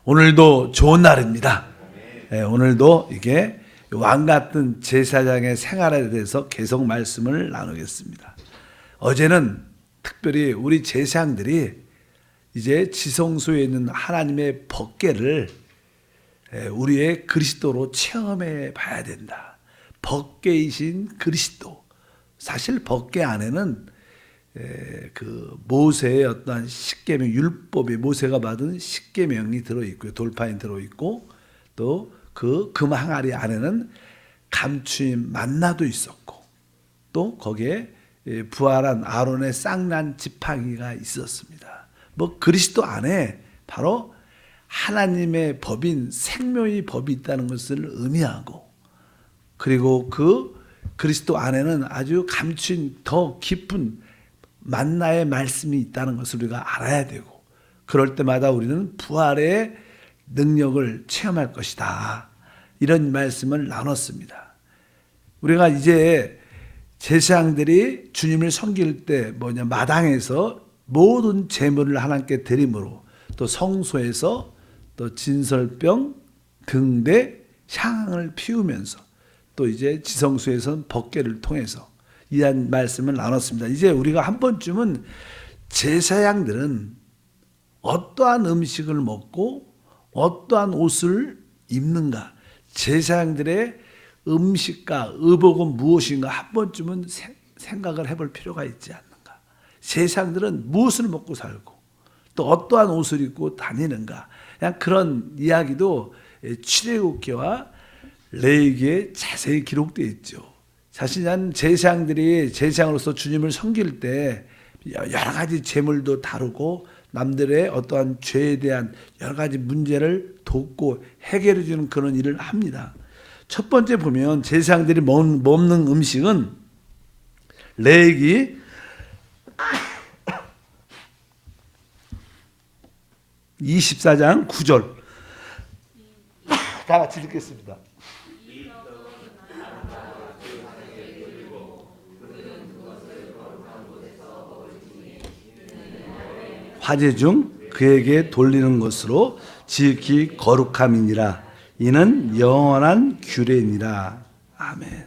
오늘도 좋은 날입니다. 오늘도 이게 왕 같은 제사장의 생활에 대해서 계속 말씀을 나누겠습니다. 어제는 특별히 우리 제사장들이 이제 지성소에 있는 하나님의 법궤를 우리의 그리스도로 체험해 봐야 된다. 법궤이신 그리스도. 사실 법궤 안에는 그 모세의 어떠한 십계명 율법이 모세가 받은 십계명이 들어있고요, 돌판이 들어있고, 또 그 금 항아리 안에는 감추인 만나도 있었고, 또 거기에 부활한 아론의 쌍난 지팡이가 있었습니다. 뭐 그리스도 안에 바로 하나님의 법인 생명의 법이 있다는 것을 의미하고, 그리고 그 그리스도 안에는 아주 감추인 더 깊은 만나의 말씀이 있다는 것을 우리가 알아야 되고, 그럴 때마다 우리는 부활의 능력을 체험할 것이다. 이런 말씀을 나눴습니다. 우리가 이제 제사장들이 주님을 섬길 때 마당에서 모든 제물을 하나님께 드림으로, 또 성소에서 또 진설병, 등대, 향을 피우면서, 또 이제 지성소에서는 법궤를 통해서 이한 말씀을 나눴습니다. 이제 우리가 한 번쯤은 제사장들은 어떠한 음식을 먹고 어떠한 옷을 입는가, 제사장들의 음식과 의복은 무엇인가 한 번쯤은 생각을 해볼 필요가 있지 않는가. 제사장들은 무엇을 먹고 살고 또 어떠한 옷을 입고 다니는가, 그냥 그런 이야기도 출애굽기와 레위기에 자세히 기록되어 있죠. 사실 난 제사장들이 제사장으로서 주님을 섬길 때 여러 가지 제물도 다루고 남들의 어떠한 죄에 대한 여러 가지 문제를 돕고 해결해 주는 그런 일을 합니다. 첫 번째 보면 제사장들이 먹는 음식은 레위기 24장 9절 다 같이 읽겠습니다. 화제 중 그에게 돌리는 것으로 지극히 거룩함이니라. 이는 영원한 규례니라. 아멘.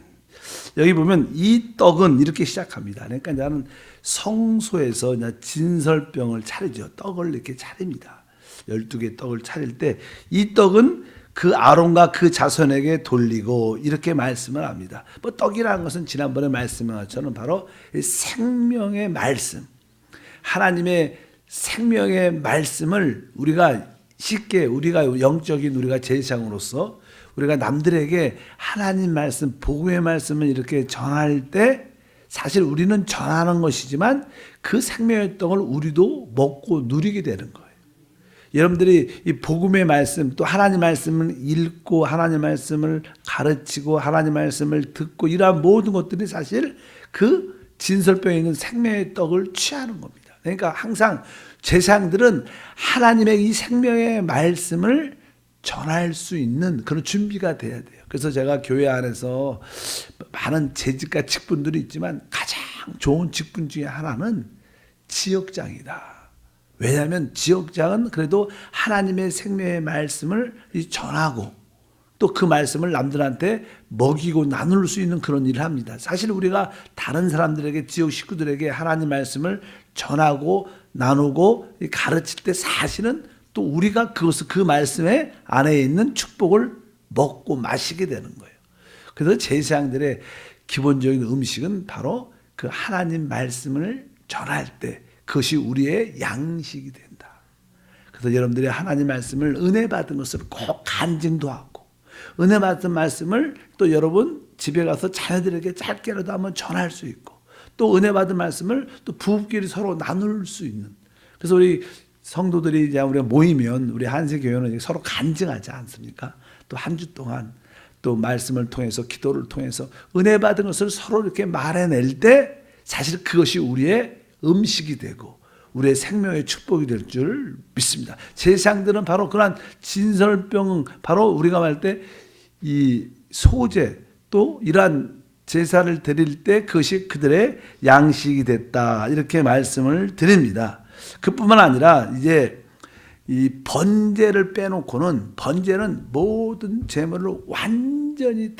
여기 보면 이 떡은 이렇게 시작합니다. 그러니까 나는 성소에서 진설병을 차리죠. 떡을 이렇게 차립니다. 12개 떡을 차릴 때 이 떡은 그 아론과 그 자손에게 돌리고, 이렇게 말씀을 합니다. 떡이라는 것은 지난번에 말씀한 것처럼 바로 생명의 말씀, 하나님의 생명의 말씀을 우리가 쉽게, 우리가 영적인 우리가 제사장으로서 우리가 남들에게 하나님 말씀, 복음의 말씀을 이렇게 전할 때 사실 우리는 전하는 것이지만 그 생명의 떡을 우리도 먹고 누리게 되는 거예요. 여러분들이 이 복음의 말씀, 또 하나님 말씀을 읽고 하나님 말씀을 가르치고 하나님 말씀을 듣고, 이러한 모든 것들이 사실 그 진설병에 있는 생명의 떡을 취하는 겁니다. 그러니까 항상 제사장들은 하나님의 이 생명의 말씀을 전할 수 있는 그런 준비가 돼야 돼요. 그래서 제가 교회 안에서 많은 재직과 직분들이 있지만 가장 좋은 직분 중에 하나는 지역장이다. 왜냐하면 지역장은 그래도 하나님의 생명의 말씀을 전하고 또 그 말씀을 남들한테 먹이고 나눌 수 있는 그런 일을 합니다. 사실 우리가 다른 사람들에게, 지역 식구들에게 하나님 말씀을 전하고 나누고 가르칠 때 사실은 또 우리가 그것을, 그 말씀의 안에 있는 축복을 먹고 마시게 되는 거예요. 그래서 제사장들의 기본적인 음식은 바로 그 하나님 말씀을 전할 때 그것이 우리의 양식이 된다. 그래서 여러분들이 하나님 말씀을 은혜 받은 것을 꼭 간증도 하고, 은혜 받은 말씀을 또 여러분 집에 가서 자녀들에게 짧게라도 한번 전할 수 있고, 또 은혜 받은 말씀을 또 부부끼리 서로 나눌 수 있는. 그래서 우리 성도들이 이제 우리가 모이면 우리 한세교회는 서로 간증하지 않습니까? 또 한 주 동안 또 말씀을 통해서, 기도를 통해서 은혜 받은 것을 서로 이렇게 말해낼 때 사실 그것이 우리의 음식이 되고 우리의 생명의 축복이 될 줄 믿습니다. 제사장들은 바로 그러한 진설병, 바로 우리가 말 때 이 소제, 또 이러한 제사를 드릴 때 그것이 그들의 양식이 됐다, 이렇게 말씀을 드립니다. 그뿐만 아니라 이제 이 번제를 빼놓고는, 번제는 모든 재물을 완전히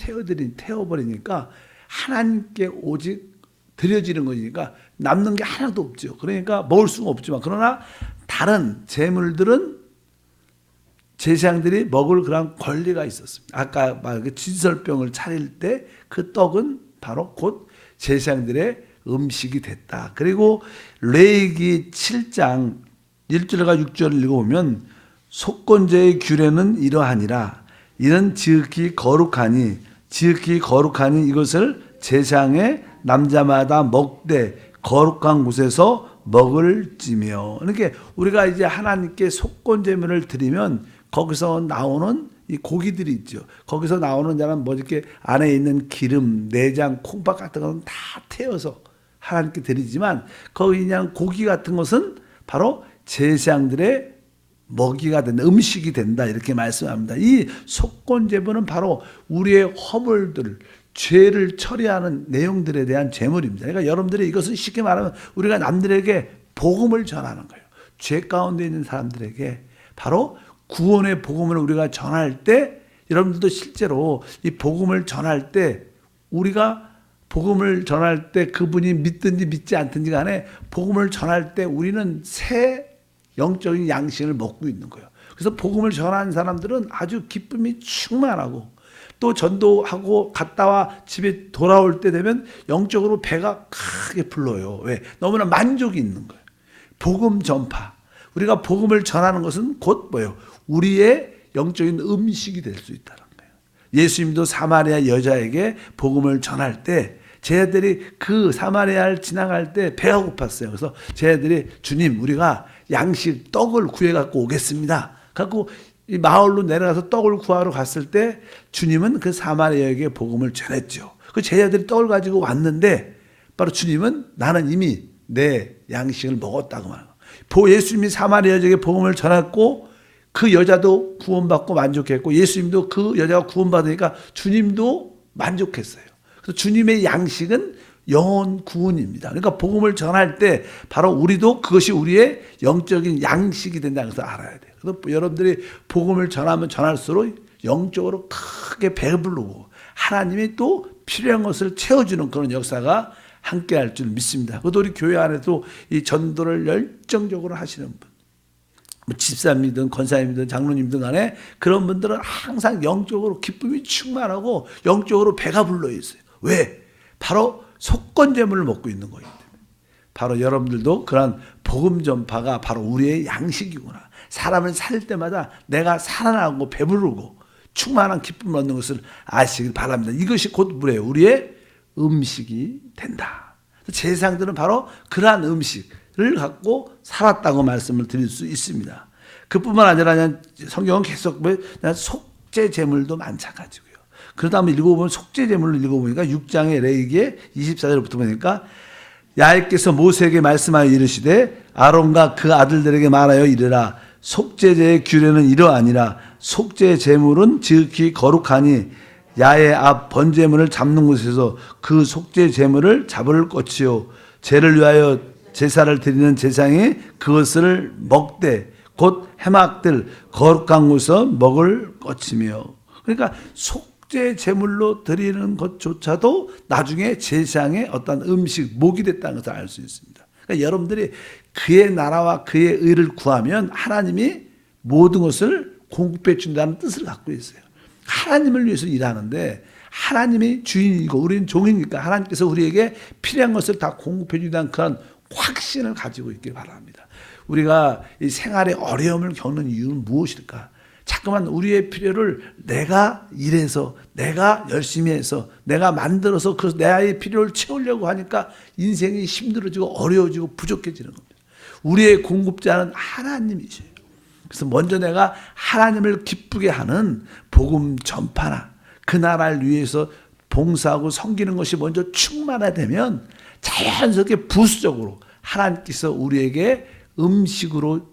태워버리니까 하나님께 오직 드려지는 거니까 남는 게 하나도 없죠. 그러니까 먹을 수가 없지만, 그러나 다른 재물들은 제사장들이 먹을 그런 권리가 있었습니다. 아까 말한 진설병을 차릴 때 그 떡은 바로 곧 제사장들의 음식이 됐다. 그리고 레위기 7장 1절과 6절을 읽어보면 속건제의 규례는 이러하니라. 이는 지극히 거룩하니 이것을 제사장의 남자마다 먹되 거룩한 곳에서 먹을지며. 그러니까 우리가 이제 하나님께 속건제물을 드리면 거기서 나오는 이 고기들이 있죠. 거기서 나오는 자는 뭐 이렇게 안에 있는 기름, 내장, 콩밥 같은 것은 다 태워서 하나님께 드리지만, 거기 그냥 고기 같은 것은 바로 제사장들의 먹이가 된다, 음식이 된다, 이렇게 말씀합니다. 이 속건제물은 바로 우리의 허물들, 죄를 처리하는 내용들에 대한 제물입니다. 그러니까 여러분들이 이것은 쉽게 말하면 우리가 남들에게 복음을 전하는 거예요. 죄 가운데 있는 사람들에게 바로 구원의 복음을 우리가 전할 때, 여러분들도 실제로 이 복음을 전할 때, 우리가 복음을 전할 때 그분이 믿든지 믿지 않든지 간에 복음을 전할 때 우리는 새 영적인 양식을 먹고 있는 거예요. 그래서 복음을 전하는 사람들은 아주 기쁨이 충만하고, 또 전도하고 갔다 와 집에 돌아올 때 되면 영적으로 배가 크게 불러요. 왜? 너무나 만족이 있는 거예요. 복음 전파. 우리가 복음을 전하는 것은 곧 뭐예요? 우리의 영적인 음식이 될 수 있다는 거예요. 예수님도 사마리아 여자에게 복음을 전할 때 제자들이 그 사마리아를 지나갈 때 배가 고팠어요. 그래서 제자들이 주님, 우리가 양식 떡을 구해 갖고 오겠습니다. 갖고 이 마을로 내려가서 떡을 구하러 갔을 때 주님은 그 사마리아에게 복음을 전했죠. 그 제자들이 떡을 가지고 왔는데 바로 주님은 나는 이미 내 양식을 먹었다고 말하는 거예요. 예수님이 사마리아 여자에게 복음을 전했고 그 여자도 구원받고 만족했고, 예수님도 그 여자가 구원받으니까 주님도 만족했어요. 그래서 주님의 양식은 영혼 구원입니다. 그러니까 복음을 전할 때 바로 우리도 그것이 우리의 영적인 양식이 된다는 것을 알아야 돼요. 그래서 여러분들이 복음을 전하면 전할수록 영적으로 크게 배부르고 하나님이 또 필요한 것을 채워주는 그런 역사가 함께할 줄 믿습니다. 그것도 우리 교회 안에도 이 전도를 열정적으로 하시는 분, 뭐 집사님이든 권사님이든 장로님들 간에 그런 분들은 항상 영적으로 기쁨이 충만하고 영적으로 배가 불러 있어요. 왜? 바로 속건제물을 먹고 있는 거예요. 바로 여러분들도 그런 복음 전파가 바로 우리의 양식이구나. 사람을 살 때마다 내가 살아나고 배부르고 충만한 기쁨을 얻는 것을 아시길 바랍니다. 이것이 곧 뭐예요? 우리의 음식이 된다. 제사장들은 바로 그러한 음식을 갖고 살았다고 말씀을 드릴 수 있습니다. 그뿐만 아니라 성경은 계속 속죄 제물도 마찬가지고요. 그러다 한번 읽어보면 속죄 제물을 읽어보니까 6장의 레위기의 24절부터 보니까 야훼께서 모세에게 말씀하여 이르시되 아론과 그 아들들에게 말하여 이르라. 속죄제의 규례는 이러하니라. 속죄 제물은 지극히 거룩하니 야훼 앞 번제물을 잡는 곳에서 그 속죄 제물을 잡을 것이요 죄를 위하여 제사를 드리는 제사장이 그것을 먹되 곧 해막들 거룩한 곳에서 먹을 것이며. 그러니까 속죄 제물로 드리는 것조차도 나중에 제사장의 어떤 음식, 목이 됐다는 것을 알 수 있습니다. 그러니까 여러분들이 그의 나라와 그의 의를 구하면 하나님이 모든 것을 공급해 준다는 뜻을 갖고 있어요. 하나님을 위해서 일하는데 하나님이 주인이고 우리는 종이니까 하나님께서 우리에게 필요한 것을 다 공급해 준다는 그런 확신을 가지고 있길 바랍니다. 우리가 이 생활에 어려움을 겪는 이유는 무엇일까? 자꾸만 우리의 필요를 내가 일해서, 내가 열심히 해서, 내가 만들어서 그 나의 필요를 채우려고 하니까 인생이 힘들어지고 어려워지고 부족해지는 겁니다. 우리의 공급자는 하나님이셔요. 그래서 먼저 내가 하나님을 기쁘게 하는 복음 전파나 그 나라를 위해서 봉사하고 섬기는 것이 먼저 충만화되면 자연스럽게 부수적으로 하나님께서 우리에게 음식으로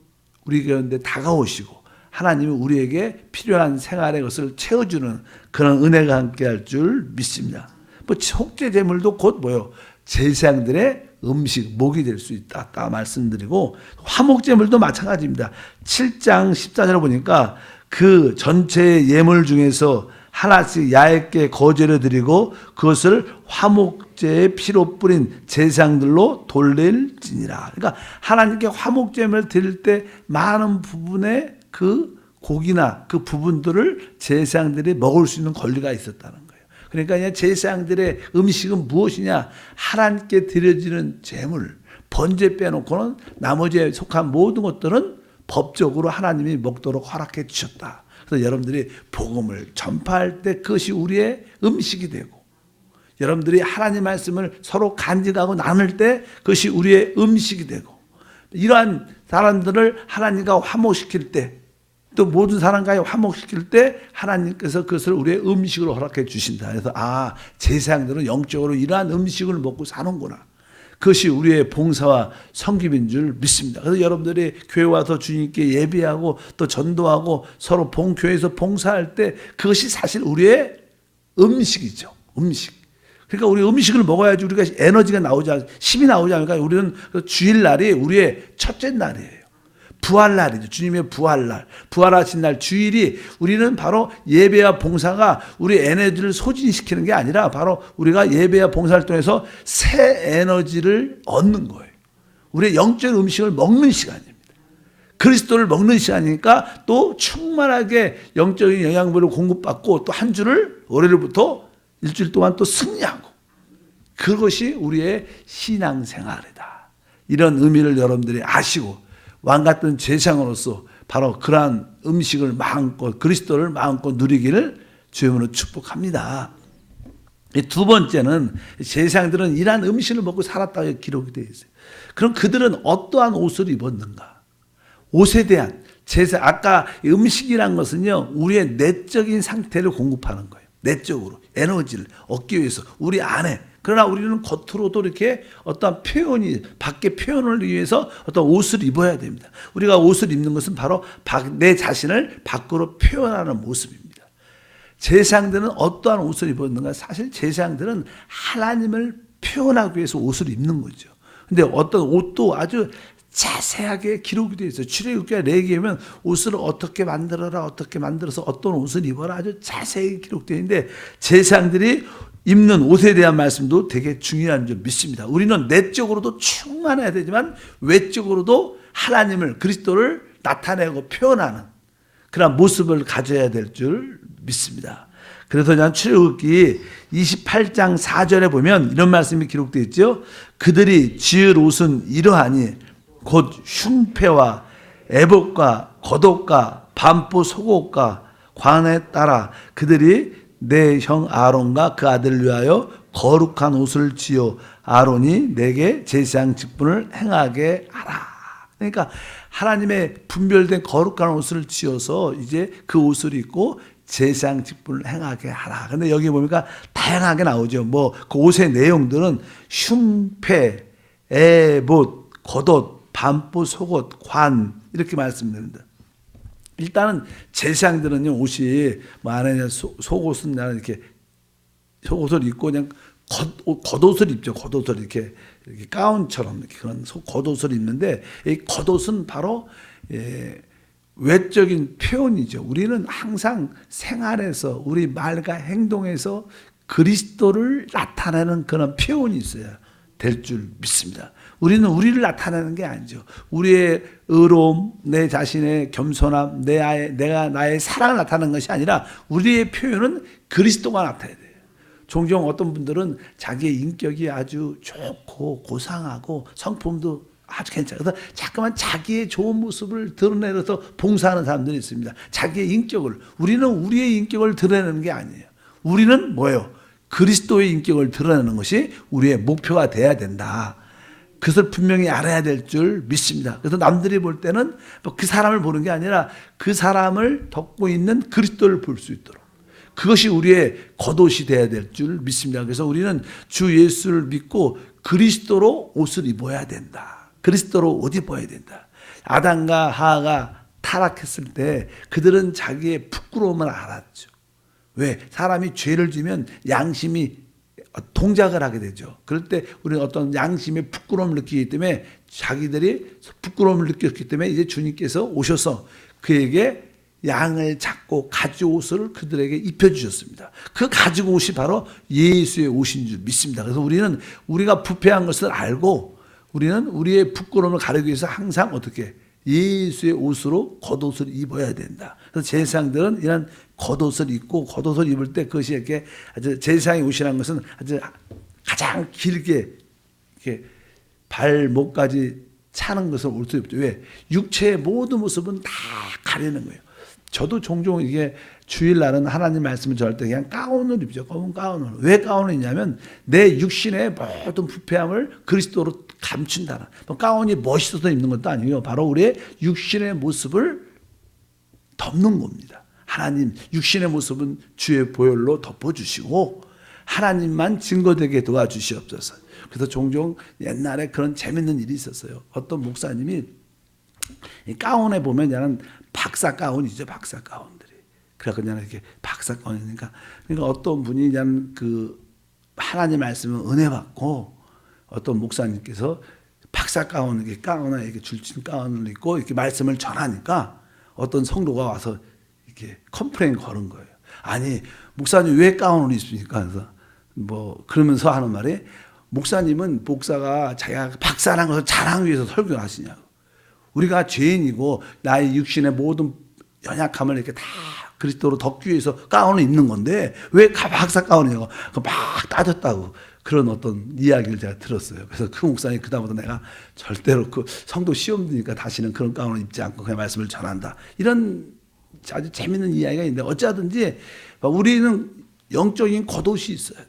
우리 가운데 다가오시고 하나님이 우리에게 필요한 생활의 것을 채워주는 그런 은혜가 함께할 줄 믿습니다. 뭐 속죄 제물도 곧 뭐요? 제사장들의 음식, 목이 될 수 있다. 딱 말씀드리고, 화목제물도 마찬가지입니다. 7장 14절에 보니까 그 전체 예물 중에서 하나씩 야훼께 거제를 드리고 그것을 화목제의 피로 뿌린 제사장들로 돌릴지니라. 그러니까 하나님께 화목제물을 드릴 때 많은 부분의 그 고기나 그 부분들을 제사장들이 먹을 수 있는 권리가 있었다는 거예요. 그러니까 제사장들의 음식은 무엇이냐? 하나님께 드려지는 제물, 번제 빼놓고는 나머지에 속한 모든 것들은 법적으로 하나님이 먹도록 허락해 주셨다. 그래서 여러분들이 복음을 전파할 때 그것이 우리의 음식이 되고, 여러분들이 하나님 말씀을 서로 간직하고 나눌 때 그것이 우리의 음식이 되고, 이러한 사람들을 하나님과 화목시킬 때, 또 모든 사람과 화목시킬 때 하나님께서 그것을 우리의 음식으로 허락해 주신다. 그래서 제사장들은 영적으로 이러한 음식을 먹고 사는구나. 그것이 우리의 봉사와 섬김인 줄 믿습니다. 그래서 여러분들이 교회 와서 주님께 예배하고 또 전도하고 서로 교회에서 봉사할 때 그것이 사실 우리의 음식이죠. 음식. 그러니까 우리 음식을 먹어야지 우리가 에너지가 나오지, 힘이 나오지 않으니까 우리는 주일날이 우리의 첫째 날이에요. 부활날이죠. 주님의 부활날. 부활하신 날 주일이 우리는 바로 예배와 봉사가 우리 에너지를 소진시키는 게 아니라 바로 우리가 예배와 봉사를 통해서 새 에너지를 얻는 거예요. 우리의 영적 음식을 먹는 시간입니다. 그리스도를 먹는 시간이니까 또 충만하게 영적인 영양분을 공급받고 또 한 주를 월요일부터 일주일 동안 또 승리하고, 그것이 우리의 신앙생활이다. 이런 의미를 여러분들이 아시고 왕 같은 제사장으로서 바로 그러한 음식을 마음껏, 그리스도를 마음껏 누리기를 주님으로 축복합니다. 두 번째는 제사장들은 이러한 음식을 먹고 살았다고 기록이 되어 있어요. 그럼 그들은 어떠한 옷을 입었는가? 옷에 대한 아까 음식이란 것은요, 우리의 내적인 상태를 공급하는 거예요. 내적으로 에너지를 얻기 위해서 우리 안에. 그러나 우리는 겉으로도 이렇게 어떤 표현이, 밖에 표현을 위해서 어떤 옷을 입어야 됩니다. 우리가 옷을 입는 것은 바로 내 자신을 밖으로 표현하는 모습입니다. 제사장들은 어떠한 옷을 입었는가? 사실 제사장들은 하나님을 표현하기 위해서 옷을 입는 거죠. 근데 어떤 옷도 아주 자세하게 기록이 되어 있어요. 출애굽기와 레위기에는 옷을 어떻게 만들어라, 어떻게 만들어서 어떤 옷을 입어라 아주 자세히 기록되어 있는데, 제사장들이 입는 옷에 대한 말씀도 되게 중요한 줄 믿습니다. 우리는 내적으로도 충만해야 되지만 외적으로도 하나님을, 그리스도를 나타내고 표현하는 그런 모습을 가져야 될 줄 믿습니다. 그래서 난 출애굽기 28장 4절에 보면 이런 말씀이 기록되어 있죠. 그들이 지을 옷은 이러하니 곧 흉패와 애복과 겉옷과 반포 속옷과 관에 따라 그들이 내 형 아론과 그 아들을 위하여 거룩한 옷을 지어 아론이 내게 제사장 직분을 행하게 하라. 그러니까 하나님의 분별된 거룩한 옷을 지어서 이제 그 옷을 입고 제사장 직분을 행하게 하라. 근데 여기 보니까 다양하게 나오죠. 그 옷의 내용들은 흉패, 에봇, 겉옷, 반포 속옷, 관 이렇게 말씀드립니다. 일단은 제사장들은요, 옷이 안에 속옷은 나는 이렇게 속옷을 입고 그냥 겉옷을 입죠. 겉옷을 이렇게 가운처럼 이렇게 그런 겉옷을 입는데, 이 겉옷은 바로 외적인 표현이죠. 우리는 항상 생활에서 우리 말과 행동에서 그리스도를 나타내는 그런 표현이 있어야 될 줄 믿습니다. 우리는 우리를 나타내는 게 아니죠. 우리의 의로움, 내 자신의 겸손함, 내가 나의 사랑을 나타내는 것이 아니라 우리의 표현은 그리스도가 나타나야 돼요. 종종 어떤 분들은 자기의 인격이 아주 좋고 고상하고 성품도 아주 괜찮아요. 그래서 자꾸만 자기의 좋은 모습을 드러내서 봉사하는 사람들이 있습니다. 자기의 인격을. 우리는 우리의 인격을 드러내는 게 아니에요. 우리는 뭐예요? 그리스도의 인격을 드러내는 것이 우리의 목표가 돼야 된다. 그것을 분명히 알아야 될 줄 믿습니다. 그래서 남들이 볼 때는 그 사람을 보는 게 아니라 그 사람을 덮고 있는 그리스도를 볼 수 있도록, 그것이 우리의 겉옷이 돼야 될 줄 믿습니다. 그래서 우리는 주 예수를 믿고 그리스도로 옷을 입어야 된다. 그리스도로 옷 입어야 된다. 아담과 하와가 타락했을 때 그들은 자기의 부끄러움을 알았죠. 왜? 사람이 죄를 지면 양심이 동작을 하게 되죠. 그럴 때 우리는 어떤 양심의 부끄러움을 느끼기 때문에 자기들이 부끄러움을 느꼈기 때문에 이제 주님께서 오셔서 그에게 양을 잡고 가지고 옷을 그들에게 입혀주셨습니다. 그 가지고 옷이 바로 예수의 옷인 줄 믿습니다. 그래서 우리는 우리가 부패한 것을 알고 우리는 우리의 부끄러움을 가리기 위해서 항상 어떻게 예수의 옷으로 겉옷을 입어야 된다. 그래서 제사장들은 이런 겉옷을 입고 겉옷을 입을 때 그것이 이렇게 아주 제사장의 옷이라는 것은 아주 가장 길게 이렇게 발목까지 차는 것을 옷을 입죠. 왜? 육체의 모든 모습은 다 가리는 거예요. 저도 종종 이게 주일날은 하나님 말씀을 전할 때 그냥 가운을 입죠. 검은 가운을. 왜 가운을 입냐면 내 육신의 모든 부패함을 그리스도로 감춘다는. 가운이 멋있어서 입는 것도 아니고요. 바로 우리의 육신의 모습을 덮는 겁니다. 하나님 육신의 모습은 주의 보혈로 덮어주시고 하나님만 증거되게 도와주시옵소서. 그래서 종종 옛날에 그런 재밌는 일이 있었어요. 어떤 목사님이 이 가운에 보면 그냥 박사 가운이죠. 박사 가운들이. 그래서 그냥 이렇게 박사 가운이니까. 그러니까 어떤 분이 그냥 그 하나님 말씀을 은혜 받고 어떤 목사님께서 박사 가운, 이렇게 가운에 이렇게 줄친 가운을 입고 이렇게 말씀을 전하니까 어떤 성도가 와서 이렇게 컴플레인 걸은 거예요. 아니, 목사님 왜 가운을 입습니까? 그래서 뭐 그러면서 하는 말이 목사님은 목사가 자기가 박사라는 것을 자랑 위해서 설교를 하시냐고. 우리가 죄인이고 나의 육신의 모든 연약함을 이렇게 다 그리스도로 덮기 위해서 가운을 입는 건데 왜 박사 가운이냐고 막 따졌다고 그런 어떤 이야기를 제가 들었어요. 그래서 그 목사님 그다음부터 내가 절대로 그 성도 시험 드니까 다시는 그런 가운을 입지 않고 그냥 말씀을 전한다. 이런 아주 재밌는 이야기가 있는데 어쩌든지 우리는 영적인 겉옷이 있어야 돼요.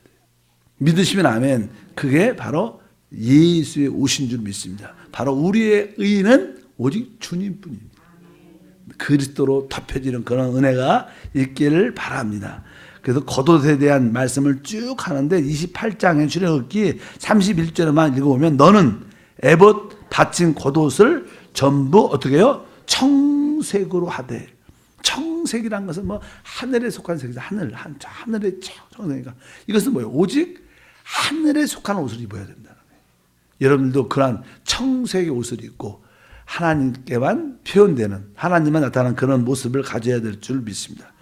믿으시면 아멘. 그게 바로 예수의 옷인 줄 믿습니다. 바로 우리의 의는 오직 주님뿐입니다. 그리스도로 덮여지는 그런 은혜가 있기를 바랍니다. 그래서 겉옷에 대한 말씀을 쭉 하는데 28장의 출애굽기 31절에만 읽어보면 너는 에봇 받친 겉옷을 전부 어떻게 해요? 청색으로 하되. 청색이란 것은 뭐 하늘에 속한 색이죠. 하늘의 청색이니까 이것은 뭐예요? 오직 하늘에 속한 옷을 입어야 된다는 거예요. 여러분들도 그러한 청색의 옷을 입고 하나님께만 표현되는 하나님만 나타나는 그런 모습을 가져야 될 줄 믿습니다.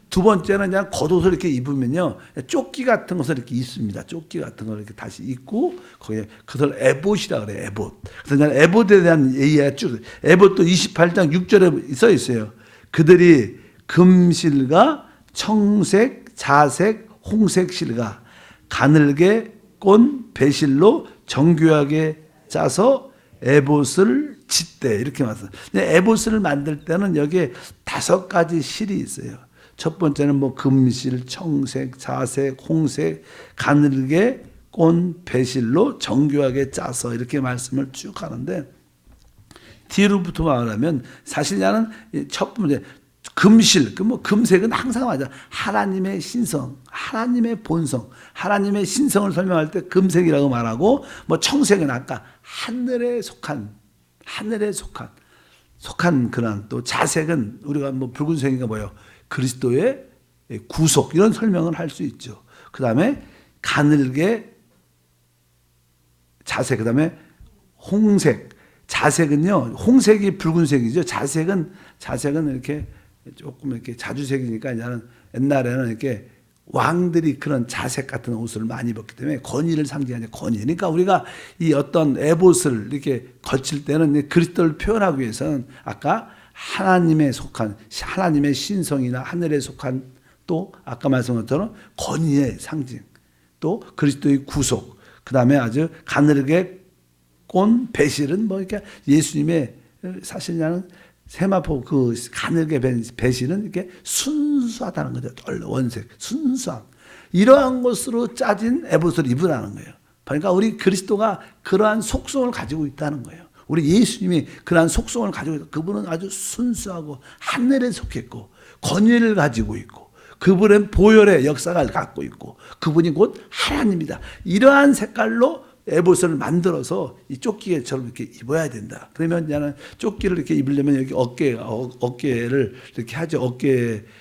두 번째는 그냥 겉옷을 이렇게 입으면요 조끼 같은 것을 이렇게 입습니다. 조끼 같은 걸 이렇게 다시 입고 거기에 그걸 에봇이라 그래요. 에봇. 그래서 그냥 에봇에 대한 얘기가 쭉 에봇도 28장 6절에 써 있어요. 그들이 금실과 청색, 자색, 홍색 실과 가늘게 꼰 배실로 정교하게 짜서 에봇을 짓대 이렇게 말씀. 에봇을 만들 때는 여기에 5가지 실이 있어요. 첫 번째는 뭐 금실, 청색, 자색, 홍색, 가늘게 꼰 배실로 정교하게 짜서 이렇게 말씀을 쭉 하는데 뒤로부터 말하면 사실 나는 첫 번째 금실, 뭐 금색은 항상 맞아. 하나님의 신성, 하나님의 본성, 하나님의 신성을 설명할 때 금색이라고 말하고 뭐 청색은 아까 하늘에 속한 그런 또 자색은 우리가 뭐 붉은색인가 뭐예요? 그리스도의 구속 이런 설명을 할 수 있죠. 그 다음에 가늘게 자색, 그 다음에 홍색. 자색은요, 홍색이 붉은색이죠. 자색은 이렇게 조금 이렇게 자주색이니까 옛날에는 이렇게 왕들이 그런 자색 같은 옷을 많이 입었기 때문에 권위를 상징하는 권위. 그러니까 우리가 이 어떤 에봇을 이렇게 걸칠 때는 그리스도를 표현하기 위해서는 아까 하나님에 속한 하나님의 신성이나 하늘에 속한 또 아까 말씀한 것처럼 권위의 상징 또 그리스도의 구속 그 다음에 아주 가늘게 꼰 배실은 뭐 이렇게 예수님의 사실 나는 세마포 그 가늘게 배실은 이렇게 순수하다는 거죠. 원색 순수함 이러한 것으로 짜진 에봇을 입으라는 거예요. 그러니까 우리 그리스도가 그러한 속성을 가지고 있다는 거예요. 우리 예수님이 그러한 속성을 가지고 있다. 그분은 아주 순수하고 하늘에 속했고 권위를 가지고 있고 그분은 보혈의 역사를 갖고 있고 그분이 곧 하나님이다. 이러한 색깔로 에봇을 만들어서 이 조끼처럼 이렇게 입어야 된다. 그러면 나는 조끼를 이렇게 입으려면 여기 어깨를 이렇게 하죠.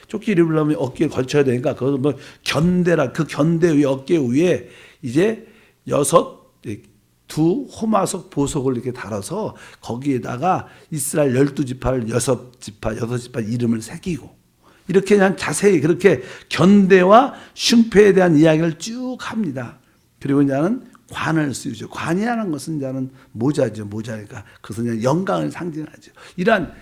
조끼를 입으려면 어깨에 걸쳐야 되니까 그것은 뭐 견대라 그 견대 위에 어깨 위에 이제 두 호마석 보석을 이렇게 달아서 거기에다가 이스라엘 12지파를 6지파 이름을 새기고 이렇게 그냥 자세히 그렇게 견대와 흉패에 대한 이야기를 쭉 합니다. 그리고 이제는 관을 쓰죠. 관이라는 것은 이제는 모자죠. 모자니까 그것은 그냥 영광을 상징하죠. 이러한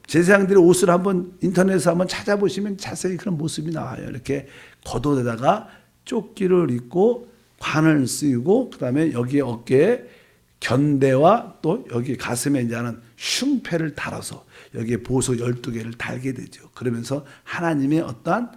제사장들의 옷을 한번 인터넷에서 한번 찾아보시면 자세히 그런 모습이 나와요. 이렇게 겉옷에다가 조끼를 입고 관을 쓰고 그다음에 여기 어깨에 견대와 또 여기 가슴에 이제는 흉패를 달아서 여기에 보석 12개를 달게 되죠. 그러면서 하나님의 어떠한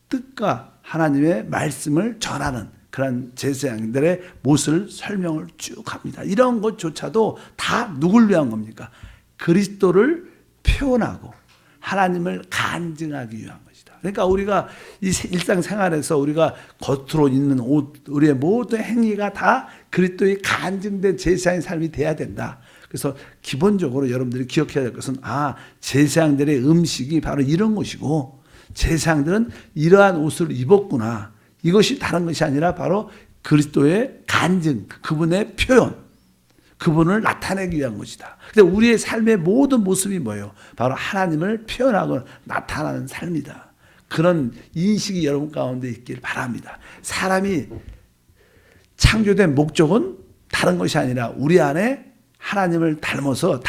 뜻과 하나님의 말씀을 전하는 그런 제사장들의 모습을 설명을 쭉 합니다. 이런 것조차도 다 누굴 위한 겁니까? 그리스도를 표현하고 하나님을 간증하기 위한 것이다. 그러니까 우리가 이 일상생활에서 우리가 겉으로 입는 옷, 우리의 모든 행위가 다 그리스도의 간증된 제사장의 삶이 돼야 된다. 그래서 기본적으로 여러분들이 기억해야 될 것은 제사장들의 음식이 바로 이런 것이고 제사장들은 이러한 옷을 입었구나. 이것이 다른 것이 아니라 바로 그리스도의 간증, 그분의 표현, 그분을 나타내기 위한 것이다. 근데 우리의 삶의 모든 모습이 뭐예요? 바로 하나님을 표현하고 나타나는 삶이다. 그런 인식이 여러분 가운데 있길 바랍니다. 사람이 창조된 목적은 다른 것이 아니라 우리 안에 하나님을 담아서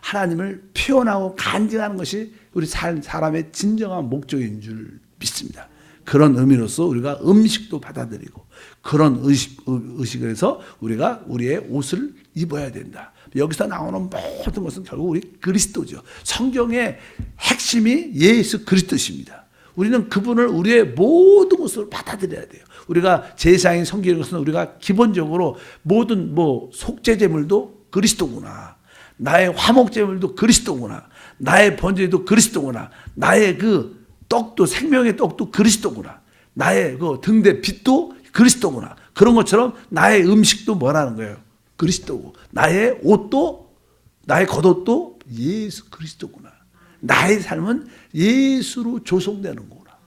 하나님을 표현하고 간증하는 것이 우리 사람의 진정한 목적인 줄 믿습니다. 그런 의미로서 우리가 음식도 받아들이고 그런 의식을 해서 우리가 우리의 옷을 입어야 된다. 여기서 나오는 모든 것은 결국 우리 그리스도죠. 성경의 핵심이 예수 그리스도십니다. 우리는 그분을 우리의 모든 것으로 받아들여야 돼요. 우리가 제사장이 섬기는 것은 우리가 기본적으로 모든 속죄제물도 그리스도구나. 나의 화목제물도 그리스도구나. 나의 번제도 그리스도구나. 나의 그 떡도 생명의 떡도 그리스도구나. 나의 그 등대 빛도 그리스도구나. 그런 것처럼 나의 음식도 뭐라는 거예요? 그리스도고. 나의 옷도 나의 겉옷도 예수 그리스도구나. 나의 삶은 예수로 조성되는 거구나.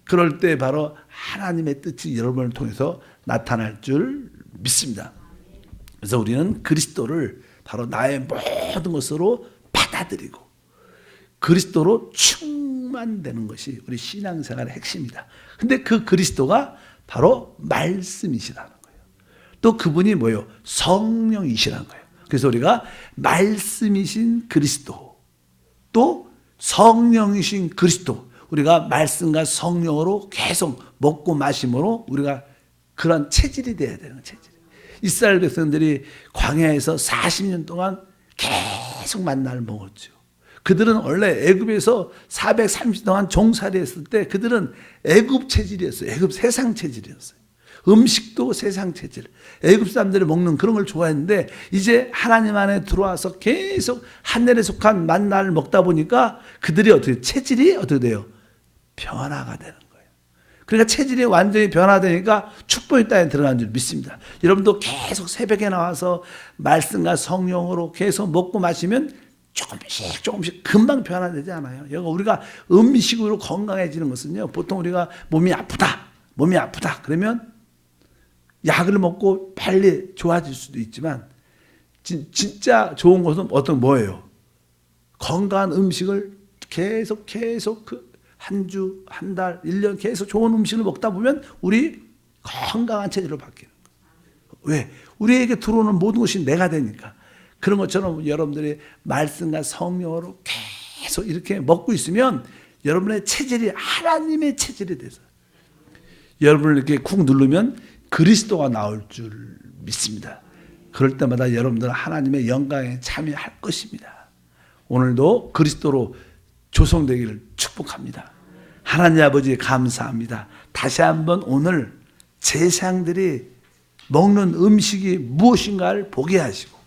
그럴 때 바로 하나님의 뜻이 여러분을 통해서 나타날 줄 믿습니다. 그래서 우리는 그리스도를 바로 나의 모든 것으로 받아들이고 그리스도로 충만되는 것이 우리 신앙생활의 핵심이다. 근데 그 그리스도가 바로 말씀이시라는 거예요. 또 그분이 뭐예요? 성령이시라는 거예요. 그래서 우리가 말씀이신 그리스도, 또 성령이신 그리스도, 우리가 말씀과 성령으로 계속 먹고 마심으로 우리가 그런 체질이 돼야 되는 체질. 이스라엘 백성들이 광야에서 40년 동안 계속 만나를 먹었죠. 그들은 원래 애굽에서 430년 동안 종살이 했을 때 그들은 애굽 체질이었어요. 애굽 세상 체질이었어요. 음식도 세상 체질. 애굽 사람들이 먹는 그런 걸 좋아했는데 이제 하나님 안에 들어와서 계속 하늘에 속한 만나를 먹다 보니까 그들이 체질이 어떻게 돼요? 변화가 되는 거예요. 그러니까 체질이 완전히 변화되니까 축복의 땅에 들어간 줄 믿습니다. 여러분도 계속 새벽에 나와서 말씀과 성령으로 계속 먹고 마시면 조금씩 금방 변화되지 않아요. 우리가 음식으로 건강해지는 것은요, 보통 우리가 몸이 아프다 그러면 약을 먹고 빨리 좋아질 수도 있지만 진짜 좋은 것은 뭐예요? 건강한 음식을 계속 한 주, 한 달, 1년 계속 좋은 음식을 먹다 보면 우리 건강한 체질로 바뀌는 거예요. 왜? 우리에게 들어오는 모든 것이 내가 되니까. 그런 것처럼 여러분들이 말씀과 성령으로 계속 이렇게 먹고 있으면 여러분의 체질이 하나님의 체질이 돼서 여러분을 이렇게 쿡 누르면 그리스도가 나올 줄 믿습니다. 그럴 때마다 여러분들은 하나님의 영광에 참여할 것입니다. 오늘도 그리스도로 조성되기를 축복합니다. 하나님 아버지 감사합니다. 다시 한번 오늘 제사장들이 먹는 음식이 무엇인가를 보게 하시고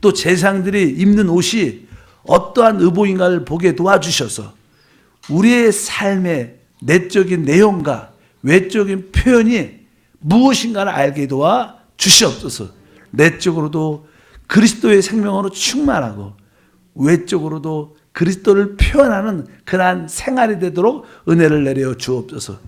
또 제사장들이 입는 옷이 어떠한 의복인가를 보게 도와주셔서 우리의 삶의 내적인 내용과 외적인 표현이 무엇인가를 알게 도와 주시옵소서. 내적으로도 그리스도의 생명으로 충만하고 외적으로도 그리스도를 표현하는 그러한 생활이 되도록 은혜를 내려 주옵소서.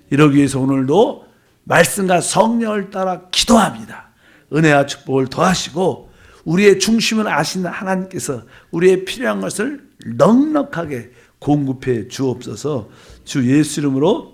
이러기 위해서 오늘도 말씀과 성령을 따라 기도합니다. 은혜와 축복을 더하시고 우리의 중심을 아시는 하나님께서 우리의 필요한 것을 넉넉하게 공급해 주옵소서. 주 예수 이름으로